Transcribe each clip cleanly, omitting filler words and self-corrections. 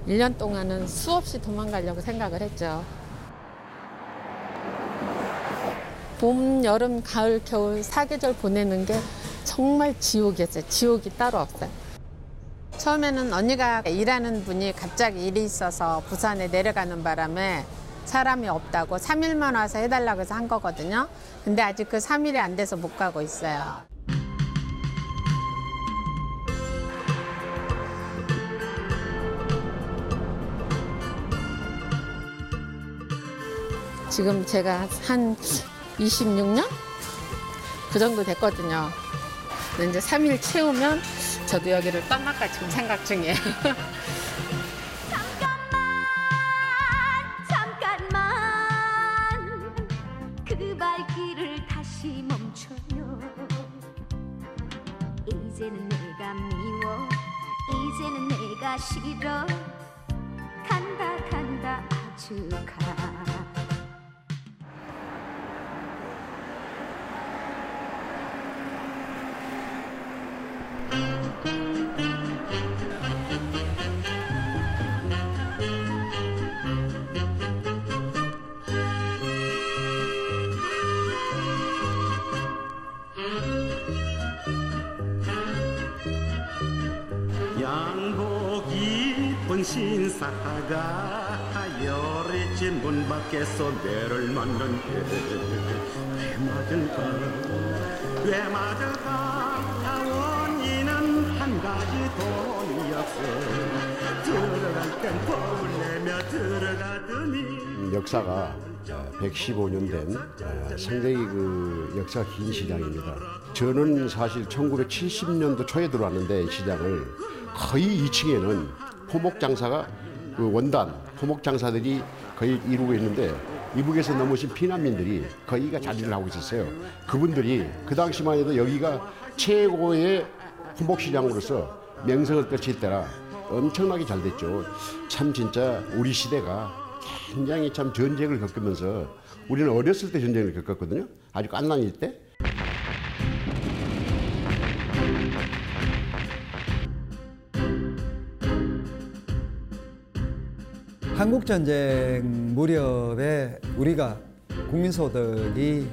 일 년 동안은 수없이 도망가려고 생각을 했죠. 봄, 여름, 가을, 겨울 4계절 보내는 게 정말 지옥이었어요. 지옥이 따로 없어요. 처음에는 언니가 일하는 분이 갑자기 일이 있어서 부산에 내려가는 바람에 사람이 없다고 3일만 와서 해달라고 해서 한 거거든요. 근데 아직 그 3일이 안 돼서 못 가고 있어요. 지금 제가 한 26년? 그 정도 됐거든요. 근데 이제 3일 채우면 저도 여기를 떠날까 지금 생각 중이에요. 잠깐만 그 발길을 다시 멈춰요. 이제는 내가 미워 이제는 내가 싫어 간다 아주 가. 양복 입은 신사가 열애집 문 밖에서 내를 맞는데 왜 맞을까 원인은 한 가지 돈이 없어 들어갈 땐 법을 내며 들어가더니 역사가 115년 된 상당히 그 역사가 긴 시장입니다. 저는 사실 1970년도 초에 들어왔는데 시장을 거의 2층에는 포목 장사가 그 원단 포목 장사들이 거의 이루고 있는데 이북에서 넘어오신 피난민들이 거기가 자리를 하고 있었어요. 그분들이 그 당시만 해도 여기가 최고의 포목 시장으로서 명성을 떨칠 때라 엄청나게 잘 됐죠. 참 진짜 우리 시대가 굉장히 참 전쟁을 겪으면서 우리는 어렸을 때 전쟁을 겪었거든요. 아주 깐난일 때. 한국전쟁 무렵에 우리가 국민소득이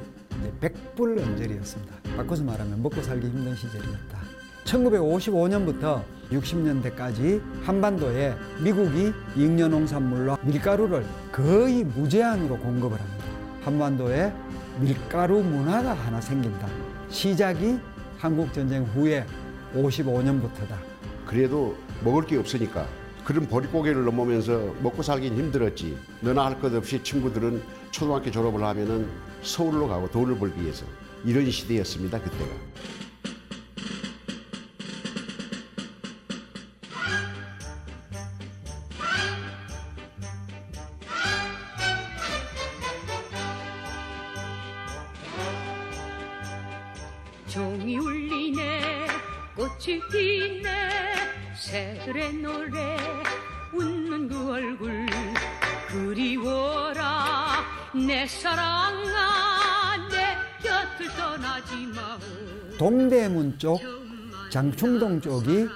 100불 언저리였습니다. 바꿔서 말하면 먹고 살기 힘든 시절이었다. 1955년부터 60년대까지 한반도에 미국이 잉여농산물로 밀가루를 거의 무제한으로 공급을 합니다. 한반도에 밀가루 문화가 하나 생긴다. 시작이 한국전쟁 후에 55년부터다. 그래도 먹을 게 없으니까 그런 보릿고개를 넘으면서 먹고 살긴 힘들었지. 너나 할 것 없이 친구들은 초등학교 졸업을 하면은 서울로 가고 돈을 벌기 위해서 이런 시대였습니다, 그때가. 종이 울리네 꽃이 피네 새들의 노래 웃는 그 얼굴 그리워라 내 사랑아 내 곁을 떠나지 마오. 동대문 쪽 장충동 쪽이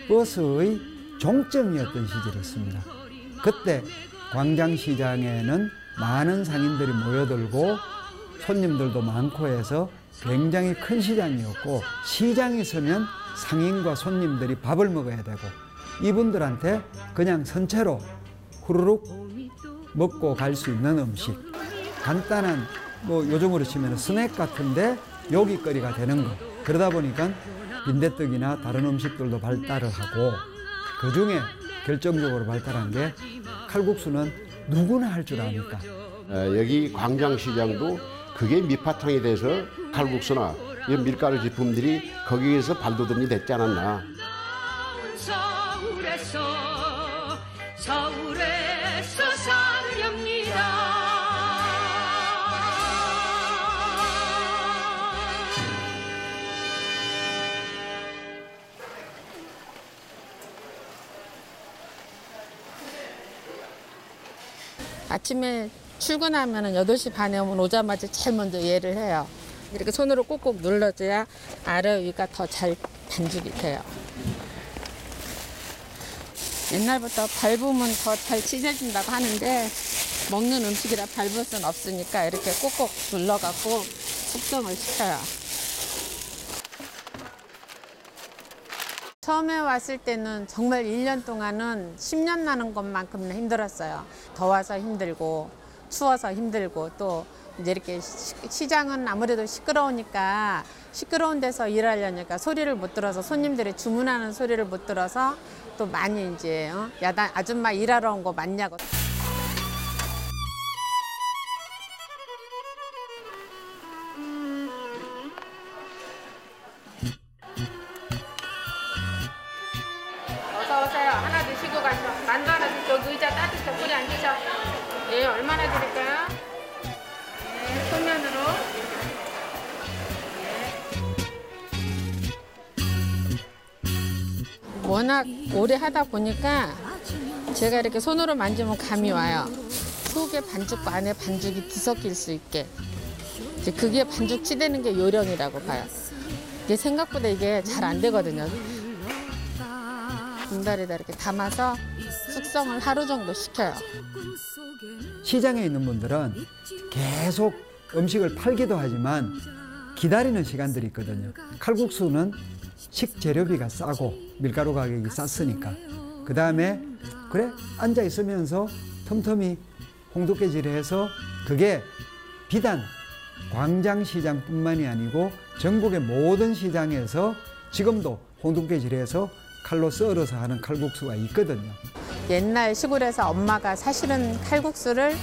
버스의 종점이었던 시절이었습니다. 그때 광장시장에는 많은 상인들이 모여들고 손님들도 많고 해서 굉장히 큰 시장이었고 시장에 서면 상인과 손님들이 밥을 먹어야 되고 이분들한테 그냥 선체로 후루룩 먹고 갈 수 있는 음식 간단한 뭐 요즘으로 치면 스낵 같은데 요깃거리가 되는 거 그러다 보니까 빈대떡이나 다른 음식들도 발달을 하고 그중에 결정적으로 발달한 게 칼국수는 누구나 할 줄 아니까 여기 광장시장도 그게 밑바탕이 돼서 칼국수나 이런 밀가루 제품들이 거기에서 발돋움이 됐지 않았나. 서울에서 살렵니다. 아침에 출근하면 8시 반에 오면 오자마자 제일 먼저 얘를 해요. 이렇게 손으로 꾹꾹 눌러줘야 아래 위가 더 잘 반죽이 돼요. 옛날부터 밟으면 더 잘 찢어진다고 하는데 먹는 음식이라 밟을 수는 없으니까 이렇게 꾹꾹 눌러갖고 숙성을 시켜요. 처음에 왔을 때는 정말 1년 동안은 10년 나는 것만큼은 힘들었어요. 더워서 힘들고 추워서 힘들고 또 이제 이렇게 시장은 아무래도 시끄러우니까 시끄러운 데서 일하려니까 소리를 못 들어서 손님들이 주문하는 소리를 못 들어서 또 많이 이제 야단 아줌마 일하러 온 거 맞냐고. 어서 오세요. 하나 드시고 가시죠. 만두 하나 드시고 여기 의자 따뜻해. 불이 안 드셔. 예, 얼마나 드릴까요? 네, 소면으로. 워낙 오래 하다 보니까 제가 이렇게 손으로 만지면 감이 와요. 속에 반죽과 안에 반죽이 뒤섞일 수 있게. 이제 그게 반죽 치대는 게 요령이라고 봐요. 이게 생각보다 이게 잘 안 되거든요. 분달에다 이렇게 담아서 숙성을 하루 정도 시켜요. 시장에 있는 분들은 계속 음식을 팔기도 하지만 기다리는 시간들이 있거든요. 칼국수는 식재료비가 싸고 밀가루 가격이 쌌으니까 그 다음에 그래 앉아 있으면서 틈틈이 홍두깨질해서 그게 비단 광장시장뿐만이 아니고 전국의 모든 시장에서 지금도 홍두깨질해서 칼로 썰어서 하는 칼국수가 있거든요. 옛날 시골에서 엄마가 사실은 칼국수를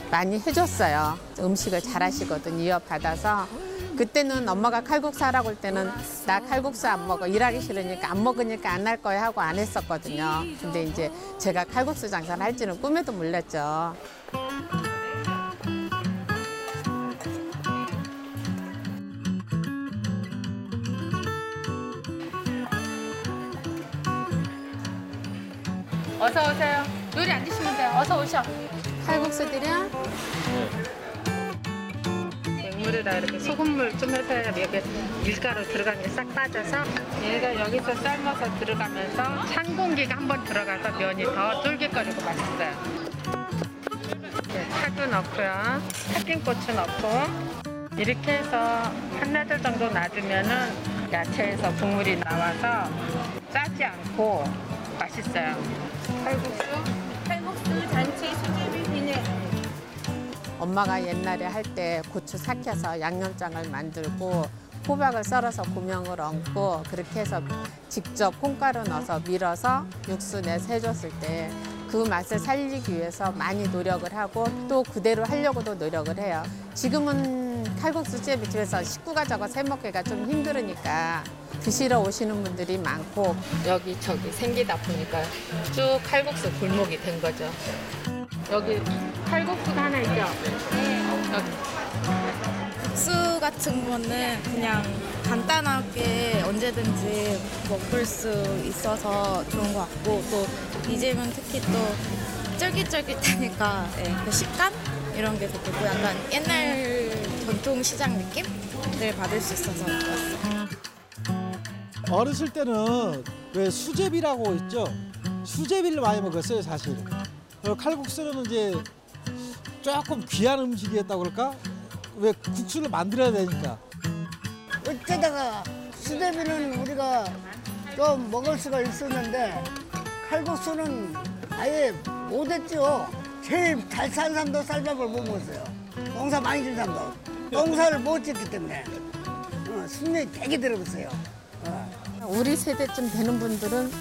많이 해줬어요. 음식을 잘하시거든 이어받아서. 그때는 엄마가 칼국수 하라고 할 때는 나 칼국수 안 먹어. 일하기 싫으니까 안 먹으니까 안 할 거야 하고 안 했었거든요. 근데 이제 제가 칼국수 장사를 할지는 꿈에도 몰랐죠. 어서 오세요. 요리 안 드시면 돼요. 어서 오셔. 칼국수 드려? 물에다 이렇게 소금물 좀 해서 여기 밀가루 들어간 게 싹 빠져서 얘가 여기서 삶아서 들어가면서 찬 공기가 한번 들어가서 면이 더 쫄깃거리고 맛있어요. 파도 넣고요. 삭힌 고추 넣고 이렇게 해서 한나절 정도 놔두면은 야채에서 국물이 나와서 짜지 않고 맛있어요. 칼국수 잔치 수제비 비늘. 엄마가 옛날에 할 때 고추 삭혀서 양념장을 만들고 호박을 썰어서 고명을 얹고 그렇게 해서 직접 콩가루 넣어서 밀어서 육수 내서 해줬을 때 그 맛을 살리기 위해서 많이 노력을 하고 또 그대로 하려고도 노력을 해요. 지금은 칼국수 집에서 식구가 적어서 해먹기가 좀 힘들으니까 드시러 오시는 분들이 많고 여기 저기 생기다 보니까 쭉 칼국수 골목이 된 거죠. 여기 칼국수가 하나 있죠? 여기. 국수 같은 거는 그냥 간단하게 언제든지 먹을 수 있어서 좋은 것 같고 또 이 집은 특히 또 쫄깃쫄깃하니까 그 식감? 이런 게 좋고 약간 옛날 전통시장 느낌을 받을 수 있어서 좋았어요. 어렸을 때는 왜 수제비라고 있죠? 수제비를 많이 먹었어요, 사실. 칼국수는 이제 조금 귀한 음식이었다고 그럴까? 왜 국수를 만들어야 되니까. 어쩌다가 수제비는 우리가 좀 먹을 수가 있었는데 칼국수는 아예 못했죠. 제일 잘 산 사람도 쌀밥을 못 먹었어요. 농사 많이 진 사람도. 농사를 못 짓기 때문에 수명이 되게 들어갔어요. 우리 세대쯤 되는 분들은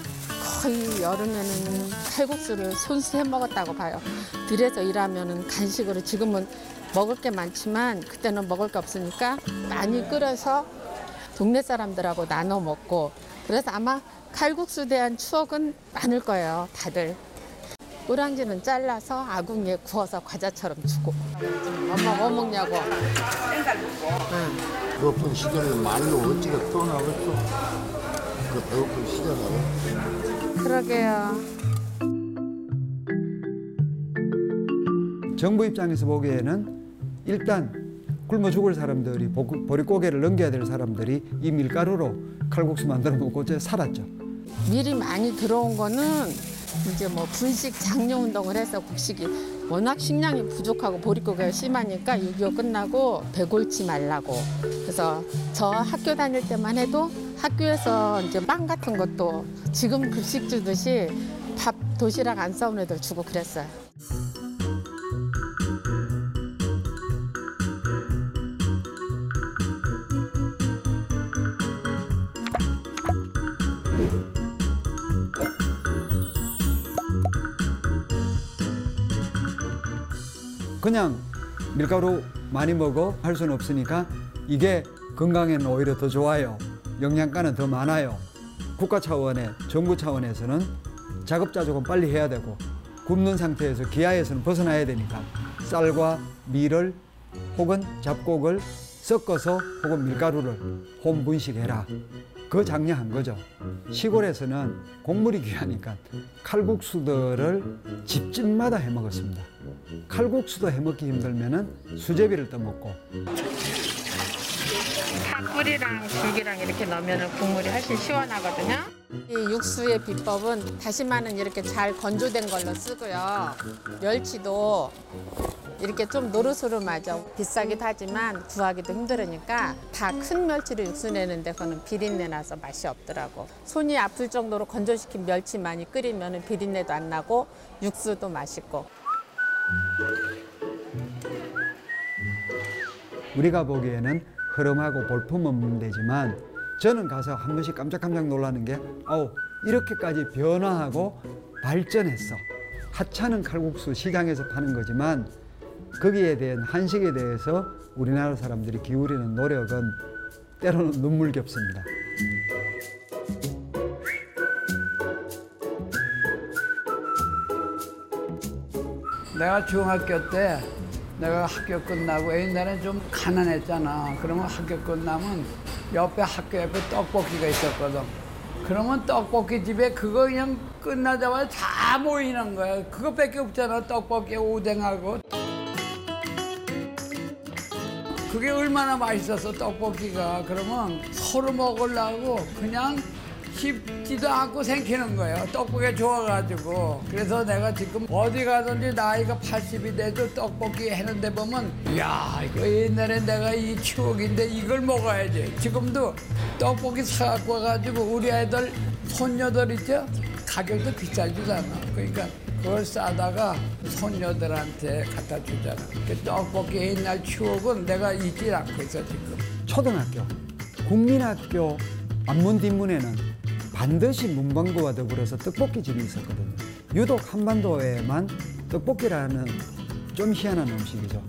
거의 여름에는 칼국수를 손수 해 먹었다고 봐요. 들에서 일하면은 간식으로 지금은 먹을 게 많지만 그때는 먹을 게 없으니까 많이 끓여서 동네 사람들하고 나눠 먹고 그래서 아마 칼국수에 대한 추억은 많을 거예요, 다들. 꼬랑지는 잘라서 아궁이에 구워서 과자처럼 주고. 엄마 뭐 먹냐고. 생살 먹고. 응. 배고픈 시절에 말로 어찌가 떠나겠어. 그 배고픈 시절에. 그러게요. 정부 입장에서 보기에는 일단 굶어 죽을 사람들이 보릿고개를 넘겨야 될 사람들이 이 밀가루로 칼국수 만들어 먹고 이제 살았죠. 밀이 많이 들어온 거는 이제 뭐 분식 장려 운동을 해서 곡식이 워낙 식량이 부족하고 보릿고개가 심하니까 6.25 끝나고 배골치 말라고. 그래서 저 학교 다닐 때만 해도 학교에서 이제 빵 같은 것도 지금 급식 주듯이 밥 도시락 안 싸온 애들 주고 그랬어요. 그냥 밀가루 많이 먹어 할 수는 없으니까 이게 건강에는 오히려 더 좋아요. 영양가는 더 많아요. 국가 차원의 정부 차원에서는 자급자족은 빨리 해야 되고 굶는 상태에서 기아에서는 벗어나야 되니까 쌀과 밀을 혹은 잡곡을 섞어서 혹은 밀가루를 홈 분식해라. 그 장려한 거죠. 시골에서는 곡물이 귀하니까 칼국수들을 집집마다 해 먹었습니다. 칼국수도 해 먹기 힘들면은 수제비를 떠먹고. 팥뿌리랑 굴기랑 이렇게 넣으면 국물이 훨씬 시원하거든요. 이 육수의 비법은 다시마는 이렇게 잘 건조된 걸로 쓰고요. 멸치도 이렇게 좀 노릇노릇하죠. 비싸기도 하지만 구하기도 힘들으니까 다 큰 멸치를 육수 내는데 그거는 비린내 나서 맛이 없더라고. 손이 아플 정도로 건조시킨 멸치 많이 끓이면 비린내도 안 나고 육수도 맛있고. 우리가 보기에는 흐름하고 볼품 없는 데지만 저는 가서 한 번씩 깜짝깜짝 놀라는 게 이렇게까지 변화하고 발전했어. 하찮은 칼국수 시장에서 파는 거지만 거기에 대한 한식에 대해서 우리나라 사람들이 기울이는 노력은 때로는 눈물겹습니다. 내가 중학교 때 내가 학교 끝나고 옛날에 좀 가난했잖아. 그러면 학교 끝나면 옆에 학교 옆에 떡볶이가 있었거든. 그러면 떡볶이 집에 그거 그냥 끝나자마자 다 모이는 거야. 그거밖에 없잖아. 떡볶이 오뎅하고. 그게 얼마나 맛있었어 떡볶이가. 그러면 서로 먹으려고 그냥 씹지도 않고 생기는 거예요. 떡볶이가 좋아가지고. 그래서 내가 지금 어디 가든지 나이가 80이 돼도 떡볶이 해는데 보면 야 이거 옛날에 내가 이 추억인데 이걸 먹어야지. 지금도 떡볶이 사갖고 와가지고 우리 애들 손녀들 있죠? 가격도 비싸지도 않아. 그러니까 그걸 싸다가 손녀들한테 갖다 주잖아. 그 떡볶이 옛날 추억은 내가 잊지 않고 있어 지금. 초등학교, 국민학교 앞문 뒷문에는 반드시 문방구와 더불어서 떡볶이집이 있었거든요. 유독 한반도에만 떡볶이라는 좀 희한한 음식이죠.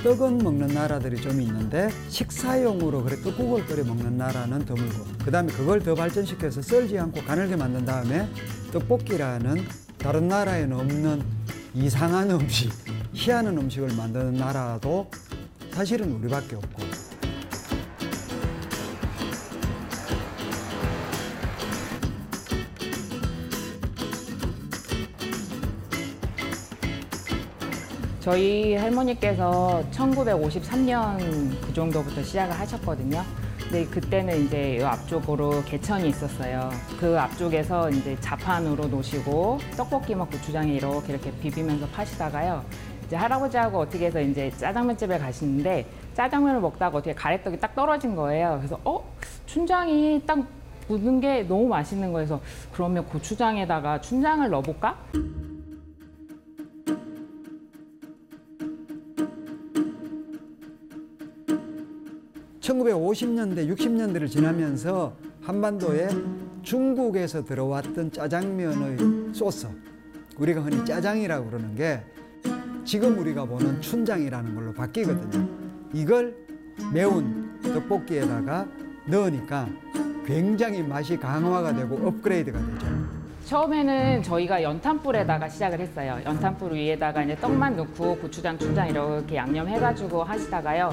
떡은 먹는 나라들이 좀 있는데 식사용으로 그래 떡국을 끓여 먹는 나라는 드물고, 그다음에 그걸 더 발전시켜서 썰지 않고 가늘게 만든 다음에 떡볶이라는 다른 나라에는 없는 이상한 음식, 희한한 음식을 만드는 나라도 사실은 우리밖에 없고. 저희 할머니께서 1953년 그 정도부터 시작을 하셨거든요. 근데 그때는 이제 이 앞쪽으로 개천이 있었어요. 그 앞쪽에서 이제 자판으로 놓으시고 떡볶이만 고추장에 이렇게 비비면서 파시다가요. 이제 할아버지하고 어떻게 해서 이제 짜장면집에 가시는데 짜장면을 먹다가 어떻게 가래떡이 딱 떨어진 거예요. 그래서 춘장이 딱 묻은 게 너무 맛있는 거여서 그러면 고추장에다가 춘장을 넣어볼까? 1950년대, 60년대를 지나면서 한반도에 중국에서 들어왔던 짜장면의 소스, 우리가 흔히 짜장이라고 그러는 게 지금 우리가 보는 춘장이라는 걸로 바뀌거든요. 이걸 매운 떡볶이에다가 넣으니까 굉장히 맛이 강화가 되고 업그레이드가 되죠. 처음에는 저희가 연탄불에다가 시작을 했어요. 연탄불 위에다가 이제 떡만 넣고 고추장, 춘장 이렇게 양념해가지고 하시다가요.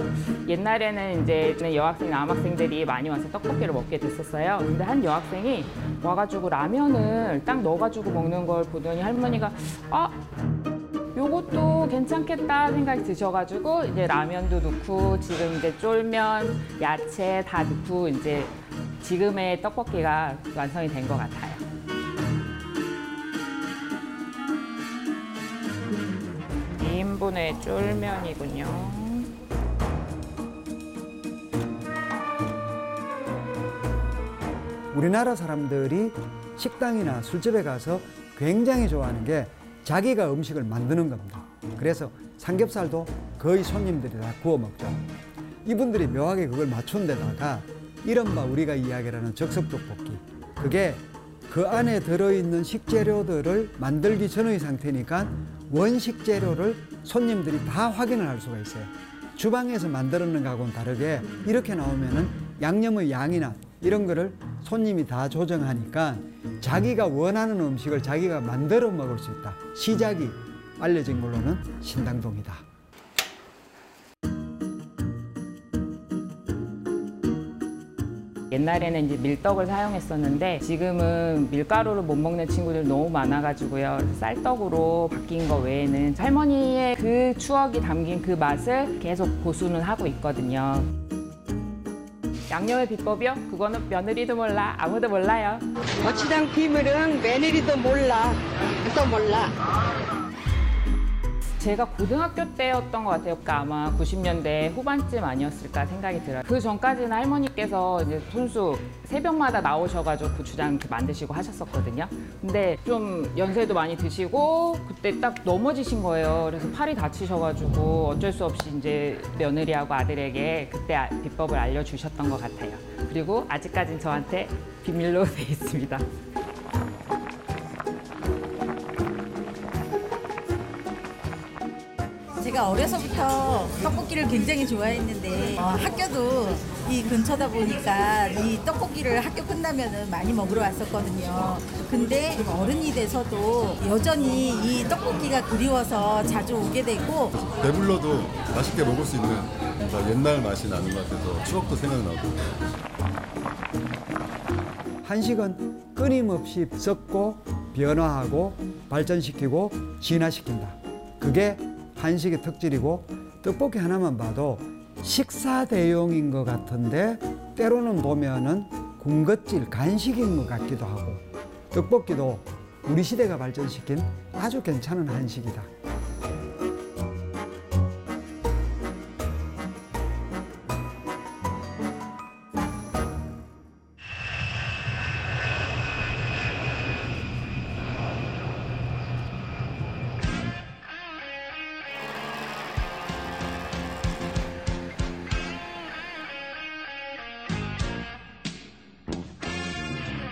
옛날에는 이제 여학생, 남학생들이 많이 와서 떡볶이를 먹게 됐었어요. 근데 한 여학생이 와가지고 라면을 딱 넣어가지고 먹는 걸 보더니 할머니가 요것도 괜찮겠다 생각이 드셔가지고 이제 라면도 넣고 지금 이제 쫄면, 야채 다 넣고 이제 지금의 떡볶이가 완성이 된 것 같아요. 인분의 쫄면이군요. 우리나라 사람들이 식당이나 술집에 가서 굉장히 좋아하는 게 자기가 음식을 만드는 겁니다. 그래서 삼겹살도 거의 손님들이 다 구워 먹죠. 이분들이 묘하게 그걸 맞춘 데다가 이른바 우리가 이야기하는 즉석떡볶이, 그게 그 안에 들어있는 식재료들을 만들기 전의 상태니까 원식 재료를 손님들이 다 확인을 할 수가 있어요. 주방에서 만들었는 거하고는 다르게 이렇게 나오면은 양념의 양이나 이런 거를 손님이 다 조정하니까 자기가 원하는 음식을 자기가 만들어 먹을 수 있다. 시작이 알려진 걸로는 신당동이다. 옛날에는 이제 밀떡을 사용했었는데 지금은 밀가루를 못 먹는 친구들이 너무 많아가지고요. 쌀떡으로 바뀐 거 외에는 할머니의 그 추억이 담긴 그 맛을 계속 고수는 하고 있거든요. 양념의 비법이요? 그거는 며느리도 몰라. 아무도 몰라요. 고추장 비밀은 며느리도 몰라. 또 몰라. 제가 고등학교 때였던 것 같아요. 그러니까 아마 90년대 후반쯤 아니었을까 생각이 들어요. 그 전까지는 할머니께서 이제 손수 새벽마다 나오셔가지고 고추장 만드시고 하셨었거든요. 근데 좀 연세도 많이 드시고 그때 딱 넘어지신 거예요. 그래서 팔이 다치셔가지고 어쩔 수 없이 이제 며느리하고 아들에게 그때 비법을 알려주셨던 것 같아요. 그리고 아직까지는 저한테 비밀로 돼 있습니다. 제가 어려서부터 떡볶이를 굉장히 좋아했는데 학교도 이 근처다 보니까 이 떡볶이를 학교 끝나면 많이 먹으러 왔었거든요. 근데 어른이 돼서도 여전히 이 떡볶이가 그리워서 자주 오게 되고 배불러도 맛있게 먹을 수 있는 옛날 맛이 나는 것 같아서 추억도 생각나고. 한식은 끊임없이 섞고 변화하고 발전시키고 진화시킨다. 그게 한식의 특질이고 떡볶이 하나만 봐도 식사 대용인 것 같은데 때로는 보면은 군것질 간식인 것 같기도 하고 떡볶이도 우리 시대가 발전시킨 아주 괜찮은 한식이다.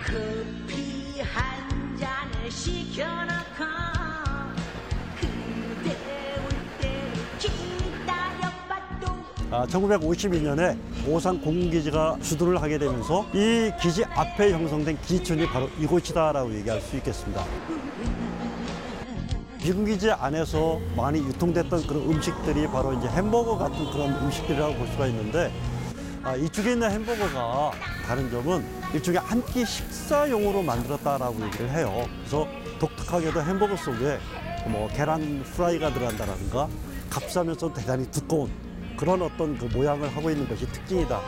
커피 한 잔을 시켜놓고 그대 올 때를 기다려봐도 1952년에 오산 공군기지가 주둔을 하게 되면서 이 기지 앞에 형성된 기지촌이 바로 이곳이다라고 얘기할 수 있겠습니다. 미군기지 안에서 많이 유통됐던 그런 음식들이 바로 이제 햄버거 같은 그런 음식들이라고 볼 수가 있는데 이쪽에 있는 햄버거가 다른 점은 일종의 한 끼 식사용으로 만들었다라고 얘기를 해요. 그래서 독특하게도 햄버거 속에 뭐 계란 프라이가 들어간다라든가 값싸면서 대단히 두꺼운 그런 어떤 그 모양을 하고 있는 것이 특징이다.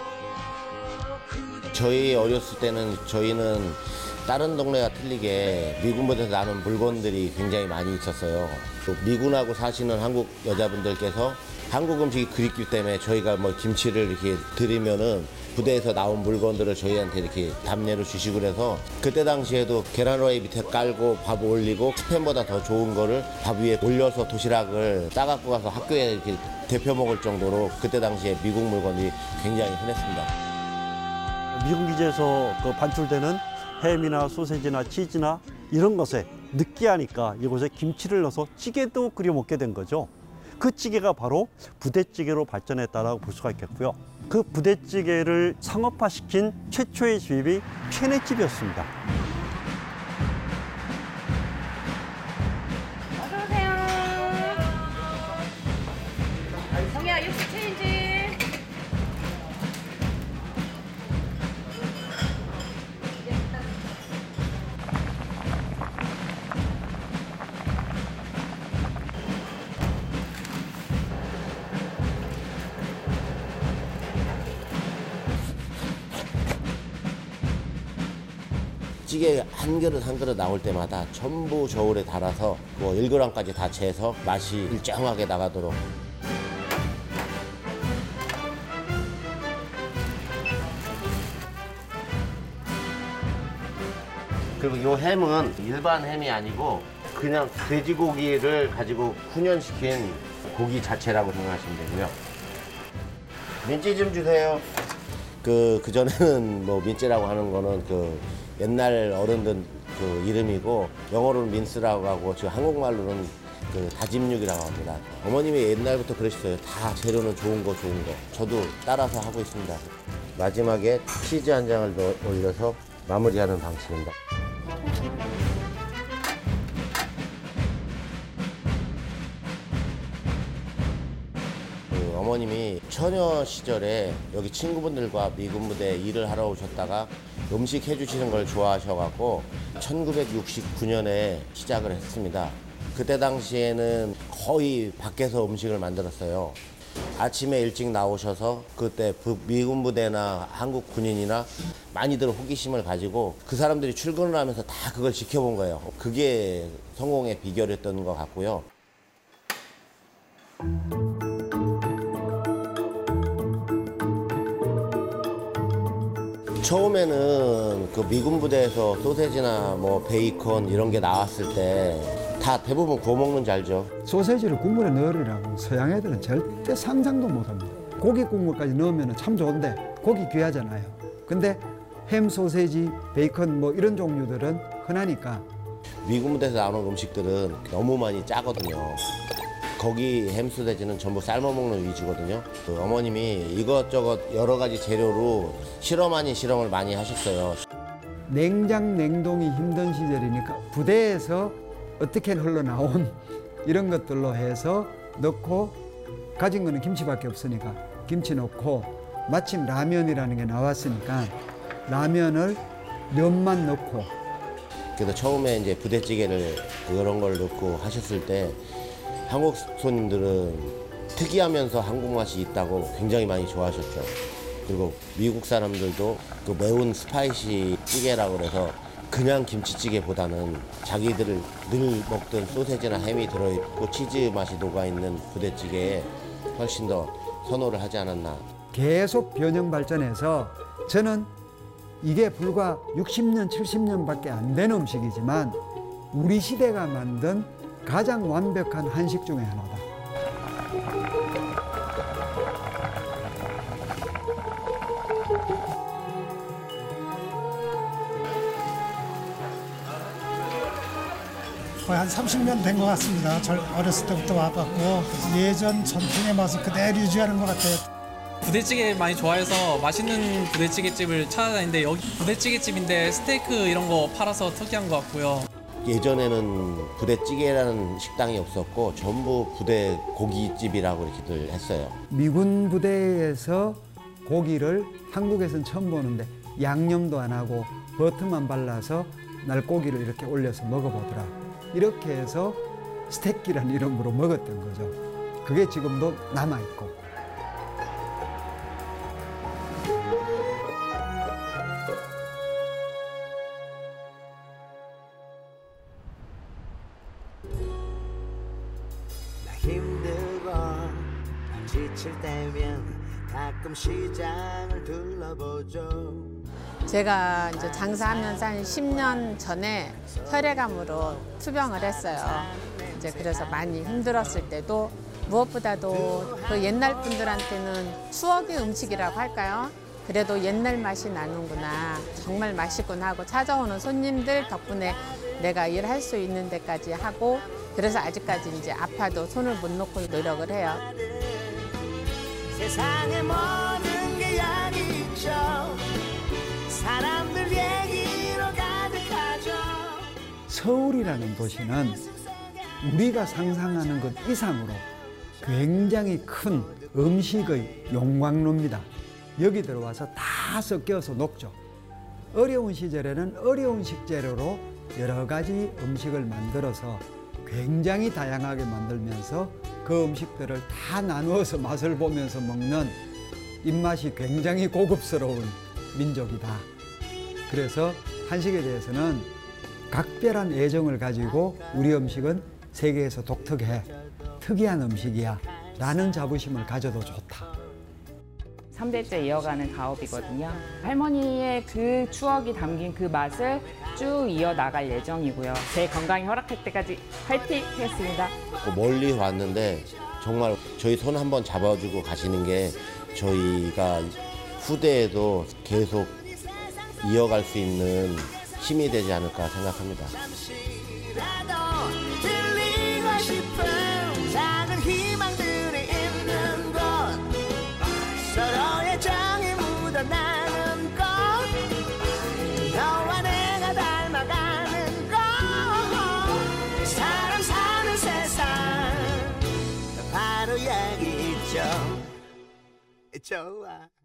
저희 어렸을 때는 저희는 다른 동네와 틀리게 미군부대에서 나는 물건들이 굉장히 많이 있었어요. 또 미군하고 사시는 한국 여자분들께서 한국 음식이 그립기 때문에 저희가 뭐 김치를 이렇게 드리면은 부대에서 나온 물건들을 저희한테 이렇게 답례로 주시고 그래서 그때 당시에도 계란 후라이 밑에 깔고 밥 올리고 스팸보다 더 좋은 거를 밥 위에 올려서 도시락을 싸갖고 가서 학교에 이렇게 데펴 먹을 정도로 그때 당시에 미국 물건이 굉장히 흔했습니다. 미군 기지에서 그 반출되는 햄이나 소세지나 치즈나 이런 것에 느끼하니까 이곳에 김치를 넣어서 찌개도 끓여 먹게 된 거죠. 그 찌개가 바로 부대찌개로 발전했다라고 볼 수가 있겠고요. 그 부대찌개를 상업화시킨 최초의 집이 최내집이었습니다. 어서 오세요. 성희야 육수 체인지. 찌개 한 그릇 한 그릇 나올 때마다 전부 저울에 달아서 뭐 1g까지 다 재서 맛이 일정하게 나가도록. 그리고 이 햄은 일반 햄이 아니고 그냥 돼지고기를 가지고 훈연시킨 고기 자체라고 생각하시면 되고요. 민찌 좀 주세요. 그전에는 뭐 민찌라고 하는 거는 그 옛날 어른들 그 이름이고 영어로는 민스라고 하고 지금 한국말로는 그 다짐육이라고 합니다. 어머님이 옛날부터 그러셨어요. 다 재료는 좋은 거. 저도 따라서 하고 있습니다. 마지막에 치즈 한 장을 올려서 마무리하는 방식입니다. 어머님이 처녀 시절에 여기 친구분들과 미군 부대에 일을 하러 오셨다가 음식 해주시는 걸 좋아하셔갖고 1969년에 시작을 했습니다. 그때 당시에는 거의 밖에서 음식을 만들었어요. 아침에 일찍 나오셔서 그때 미군 부대나 한국 군인이나 많이들 호기심을 가지고 그 사람들이 출근을 하면서 다 그걸 지켜본 거예요. 그게 성공의 비결이었던 것 같고요. 처음에는 그 미군 부대에서 소세지나 뭐 베이컨 이런 게 나왔을 때 다 대부분 구워 먹는 줄 알죠? 소세지를 국물에 넣으라고 서양 애들은 절대 상상도 못합니다. 고기 국물까지 넣으면 참 좋은데 고기 귀하잖아요. 근데 햄, 소세지, 베이컨 뭐 이런 종류들은 흔하니까. 미군 부대에서 나오는 음식들은 너무 많이 짜거든요. 거기 햄, 소세지는 전부 삶아 먹는 위주거든요. 그 어머님이 이것저것 여러 가지 재료로 실험 아닌 실험을 많이 하셨어요. 냉장, 냉동이 힘든 시절이니까 부대에서 어떻게 흘러나온 이런 것들로 해서 넣고 가진 거는 김치밖에 없으니까 김치 넣고 마침 라면이라는 게 나왔으니까 라면을 면만 넣고. 그래서 처음에 이제 부대찌개를 그런 걸 넣고 하셨을 때 한국 손님들은 특이하면서 한국 맛이 있다고 굉장히 많이 좋아하셨죠. 그리고 미국 사람들도 그 매운 스파이시 찌개라고 그래서 그냥 김치찌개보다는 자기들을 늘 먹던 소세지나 햄이 들어있고 치즈 맛이 녹아있는 부대찌개에 훨씬 더 선호를 하지 않았나. 계속 변형 발전해서 저는 이게 불과 60년, 70년밖에 안 된 음식이지만 우리 시대가 만든 가장 완벽한 한식 중에 하나다. 거의 한 30년 된 것 같습니다. 저 어렸을 때부터 와봤고 예전 전통의 맛을 그대로 유지하는 것 같아요. 부대찌개 많이 좋아해서 맛있는 부대찌개집을 찾아다니는데 여기 부대찌개집인데 스테이크 이런 거 팔아서 특이한 것 같고요. 예전에는 부대찌개라는 식당이 없었고 전부 부대 고깃집이라고 이렇게들 했어요. 미군 부대에서 고기를 한국에서는 처음 보는데 양념도 안 하고 버터만 발라서 날고기를 이렇게 올려서 먹어보더라. 이렇게 해서 스테이크라는 이름으로 먹었던 거죠. 그게 지금도 남아있고. 힘들고 지칠 때면 가끔 시장을 둘러보죠. 제가 이제 장사하면서 한 10년 전에 혈액암으로 투병을 했어요. 이제 그래서 많이 힘들었을 때도 무엇보다도 그 옛날 분들한테는 추억의 음식이라고 할까요? 그래도 옛날 맛이 나는구나, 정말 맛있구나 하고 찾아오는 손님들 덕분에 내가 일할 수 있는 데까지 하고, 그래서 아직까지 이제 아파도 손을 못 놓고 노력을 해요. 세상에 모든 게 여기 있죠. 사람들 얘기로 가득하죠. 서울이라는 도시는 우리가 상상하는 것 이상으로 굉장히 큰 음식의 용광로입니다. 여기 들어와서 다 섞여서 녹죠. 어려운 시절에는 어려운 식재료로 여러 가지 음식을 만들어서 굉장히 다양하게 만들면서 그 음식들을 다 나누어서 맛을 보면서 먹는 입맛이 굉장히 고급스러운 민족이다. 그래서 한식에 대해서는 각별한 애정을 가지고 우리 음식은 세계에서 독특해, 특이한 음식이야 라는 자부심을 가져도 좋다. 3대째 이어가는 가업이거든요. 할머니의 그 추억이 담긴 그 맛을 쭉 이어나갈 예정이고요. 제 건강이 허락할 때까지 파이팅 하겠습니다. 멀리 왔는데 정말 저희 손 한번 잡아주고 가시는 게 저희가 후대에도 계속 이어갈 수 있는 힘이 되지 않을까 생각합니다. 들리고 싶은 작은 희망들이 있는 곳, 서로의 정이 묻어나는 곳, 너와 내가 닮아가는 곳, 사람 사는 세상 바로 여기 있죠. 좋아.